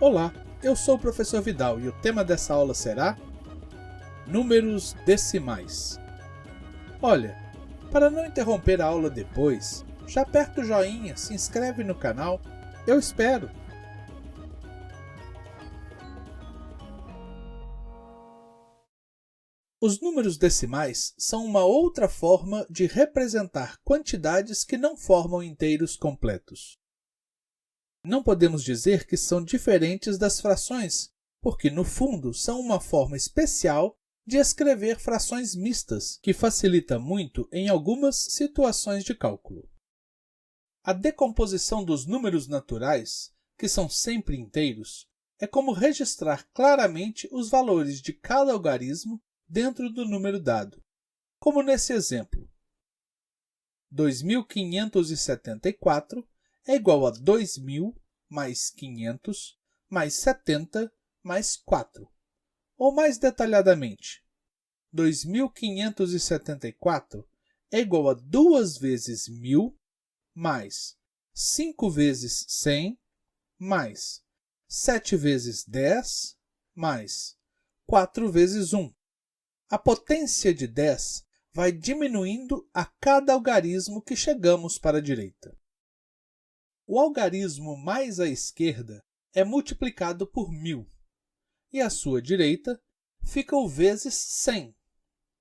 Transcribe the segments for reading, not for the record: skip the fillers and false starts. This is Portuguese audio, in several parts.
Olá, eu sou o professor Vidal e o tema dessa aula será Números decimais. Olha, para não interromper a aula depois, já aperta o joinha, se inscreve no canal, eu espero! Os números decimais são uma outra forma de representar quantidades que não formam inteiros completos. Não podemos dizer que são diferentes das frações, porque no fundo são uma forma especial de escrever frações mistas, que facilita muito em algumas situações de cálculo. A decomposição dos números naturais, que são sempre inteiros, é como registrar claramente os valores de cada algarismo dentro do número dado, como nesse exemplo. 2.574 é igual a 2.000 mais 500 mais 70 mais 4. Ou mais detalhadamente, 2.574 é igual a 2 vezes 1.000 mais 5 vezes 100 mais 7 vezes 10 mais 4 vezes 1. A potência de 10 vai diminuindo a cada algarismo que chegamos para a direita. O algarismo mais à esquerda é multiplicado por 1.000, e à sua direita fica o vezes 100,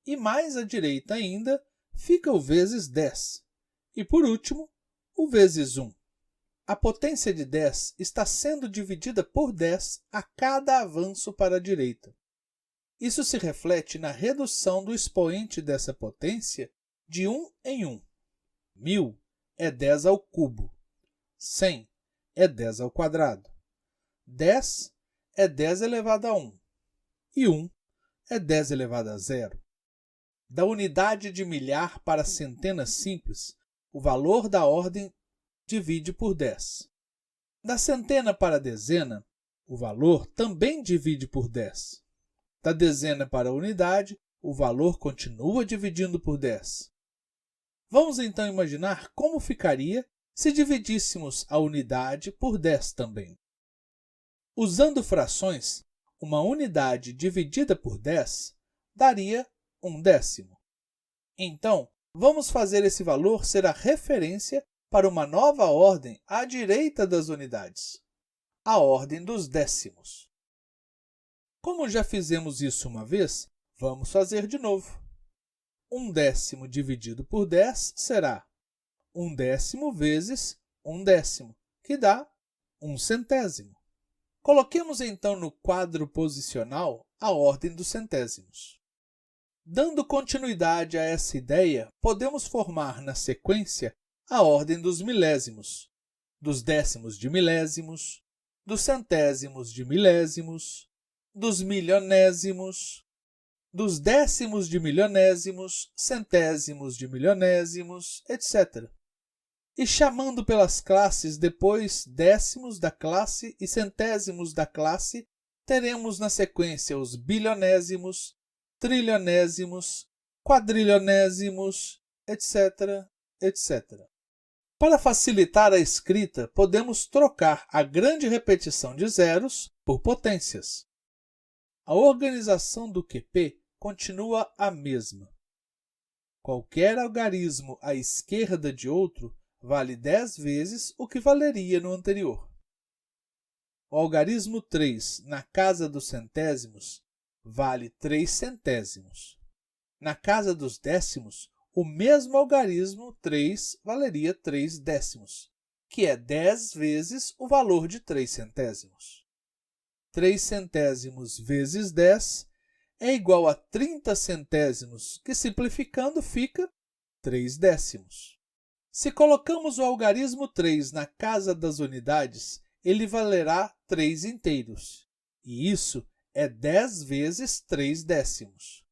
e mais à direita ainda fica o vezes 10, e por último, o vezes 1. A potência de 10 está sendo dividida por 10 a cada avanço para a direita. Isso se reflete na redução do expoente dessa potência de 1 em 1. 1.000 é 10 ao cubo. 100 é 10 ao quadrado. 10 é 10 elevado a 1. E 1 é 10 elevado a 0. Da unidade de milhar para centena simples, o valor da ordem divide por 10. Da centena para a dezena, o valor também divide por 10. Da dezena para a unidade, o valor continua dividindo por 10. Vamos então imaginar como ficaria se dividíssemos a unidade por 10 também. Usando frações, uma unidade dividida por 10 daria 1/10. Então, vamos fazer esse valor ser a referência para uma nova ordem à direita das unidades, a ordem dos décimos. Como já fizemos isso uma vez, vamos fazer de novo. 1/10 dividido por 10 será 1/10 vezes 1/10, que dá 1/100. Coloquemos então no quadro posicional a ordem dos centésimos. Dando continuidade a essa ideia, podemos formar na sequência a ordem dos milésimos, dos décimos de milésimos, dos centésimos de milésimos, dos milionésimos, dos décimos de milionésimos, centésimos de milionésimos, etc. E chamando pelas classes depois décimos da classe e centésimos da classe, teremos na sequência os bilionésimos, trilionésimos, quadrilionésimos, etc., etc. Para facilitar a escrita, podemos trocar a grande repetição de zeros por potências. A organização do QP continua a mesma. Qualquer algarismo à esquerda de outro vale 10 vezes o que valeria no anterior. O algarismo 3 na casa dos centésimos vale 3 centésimos. Na casa dos décimos, o mesmo algarismo 3 valeria 3 décimos, que é 10 vezes o valor de 3 centésimos. 3 centésimos vezes 10 é igual a 30 centésimos, que simplificando fica 3 décimos. Se colocamos o algarismo 3 na casa das unidades, ele valerá 3 inteiros, e isso é 10 vezes 3 décimos.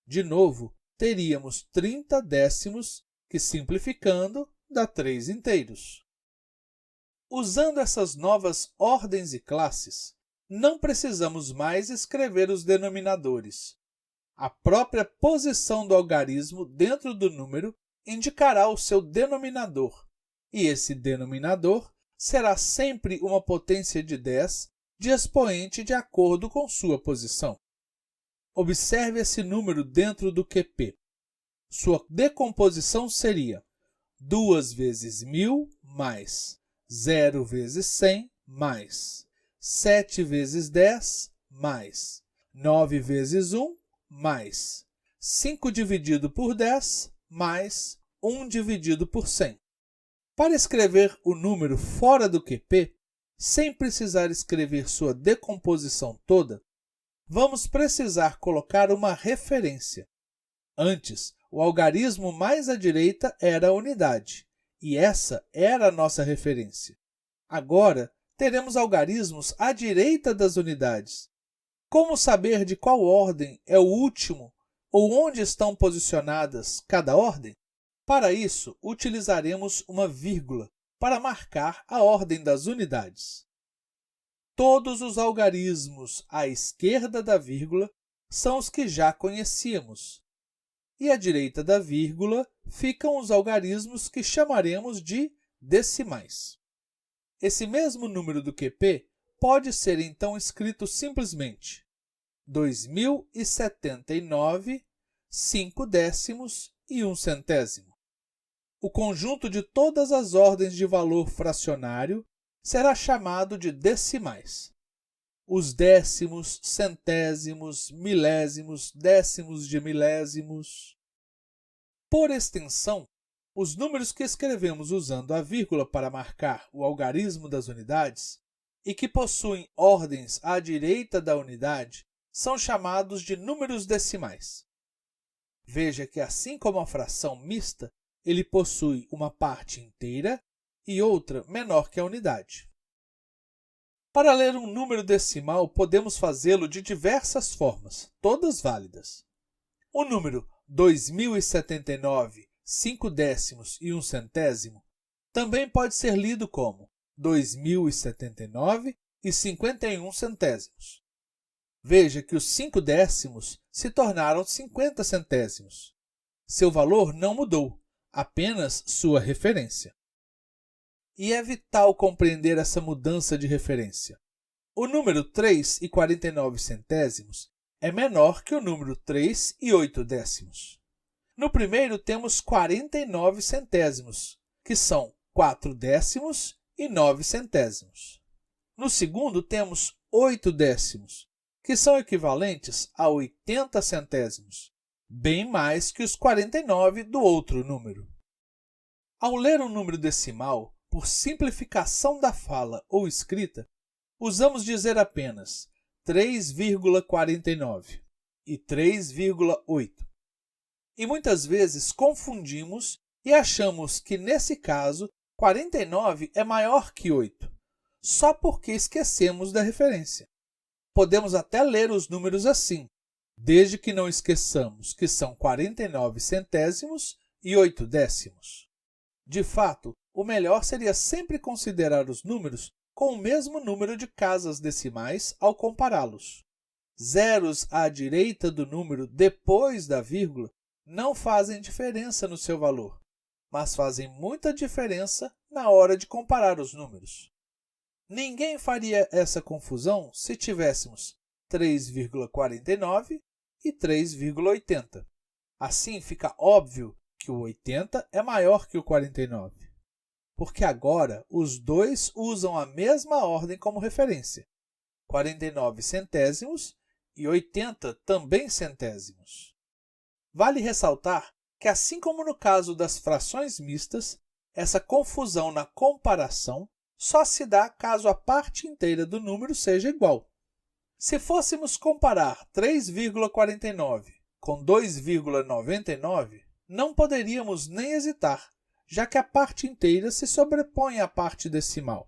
De novo, teríamos 30 décimos, que simplificando dá 3 inteiros. Usando essas novas ordens e classes, não precisamos mais escrever os denominadores. A própria posição do algarismo dentro do número indicará o seu denominador, e esse denominador será sempre uma potência de 10 de expoente de acordo com sua posição. Observe esse número dentro do QP. Sua decomposição seria 2 vezes 1000 mais 0 vezes 100 mais 7 vezes 10 mais 9 vezes 1 mais 5 dividido por 10 mais 1 dividido por 100. Para escrever o número fora do QP, sem precisar escrever sua decomposição toda, vamos precisar colocar uma referência. Antes, o algarismo mais à direita era a unidade, e essa era a nossa referência. Agora, teremos algarismos à direita das unidades. Como saber de qual ordem é o último ou onde estão posicionadas cada ordem? Para isso, utilizaremos uma vírgula para marcar a ordem das unidades. Todos os algarismos à esquerda da vírgula são os que já conhecíamos, e à direita da vírgula ficam os algarismos que chamaremos de decimais. Esse mesmo número do QP pode ser então escrito simplesmente 2079, 5 décimos e 1 centésimo. O conjunto de todas as ordens de valor fracionário será chamado de decimais. Os décimos, centésimos, milésimos, décimos de milésimos. Por extensão, os números que escrevemos usando a vírgula para marcar o algarismo das unidades e que possuem ordens à direita da unidade são chamados de números decimais. Veja que, assim como a fração mista, ele possui uma parte inteira e outra menor que a unidade. Para ler um número decimal, podemos fazê-lo de diversas formas, todas válidas. O número 2079, 5 décimos e 1 centésimo também pode ser lido como 2079 e 51 centésimos. Veja que os 5 décimos se tornaram 50 centésimos. Seu valor não mudou, apenas sua referência. E é vital compreender essa mudança de referência. O número 3 e 49 centésimos é menor que o número 3 e 8 décimos. No primeiro temos 49 centésimos, que são 4 décimos e 9 centésimos. No segundo temos 8 décimos, que são equivalentes a 80 centésimos, bem mais que os 49 do outro número. Ao ler um número decimal, por simplificação da fala ou escrita, usamos dizer apenas 3,49 e 3,8. E muitas vezes confundimos e achamos que, nesse caso, 49 é maior que 8, só porque esquecemos da referência. Podemos até ler os números assim, desde que não esqueçamos que são 49 centésimos e 8 décimos. De fato, o melhor seria sempre considerar os números com o mesmo número de casas decimais ao compará-los. Zeros à direita do número depois da vírgula não fazem diferença no seu valor, mas fazem muita diferença na hora de comparar os números. Ninguém faria essa confusão se tivéssemos 3,49 e 3,80. Assim fica óbvio que o 80 é maior que o 49, porque agora os dois usam a mesma ordem como referência, 49 centésimos e 80 também centésimos. Vale ressaltar que, assim como no caso das frações mistas, essa confusão na comparação só se dá caso a parte inteira do número seja igual. Se fôssemos comparar 3,49 com 2,99, não poderíamos nem hesitar, já que a parte inteira se sobrepõe à parte decimal.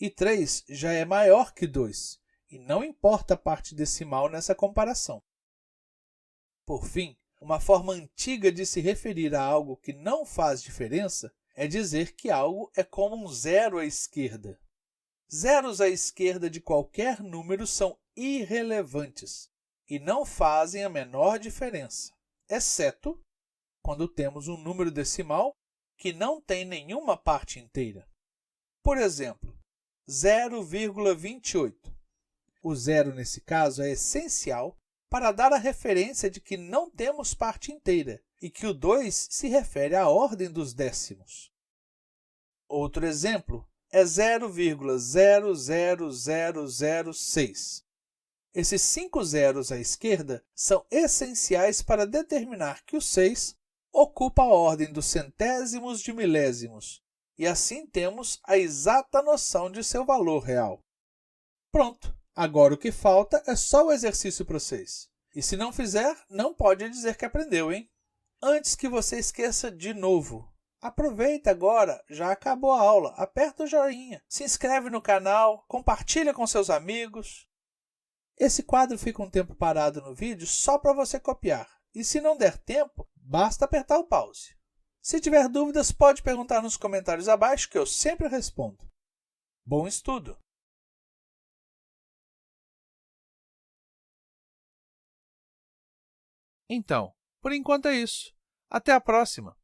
E 3 já é maior que 2, e não importa a parte decimal nessa comparação. Por fim, uma forma antiga de se referir a algo que não faz diferença é dizer que algo é como um zero à esquerda. Zeros à esquerda de qualquer número são irrelevantes e não fazem a menor diferença, exceto quando temos um número decimal que não tem nenhuma parte inteira. Por exemplo, 0,28. O zero, nesse caso, é essencial para dar a referência de que não temos parte inteira e que o 2 se refere à ordem dos décimos. Outro exemplo é 0,00006. Esses 5 zeros à esquerda são essenciais para determinar que o 6 ocupa a ordem dos centésimos de milésimos, e assim temos a exata noção de seu valor real. Pronto! Agora o que falta é só o exercício para vocês. E se não fizer, não pode dizer que aprendeu, hein? Antes que você esqueça de novo, aproveita agora, já acabou a aula, aperta o joinha, se inscreve no canal, compartilha com seus amigos. Esse quadro fica um tempo parado no vídeo só para você copiar. E se não der tempo, basta apertar o pause. Se tiver dúvidas, pode perguntar nos comentários abaixo que eu sempre respondo. Bom estudo! Então, por enquanto é isso. Até a próxima!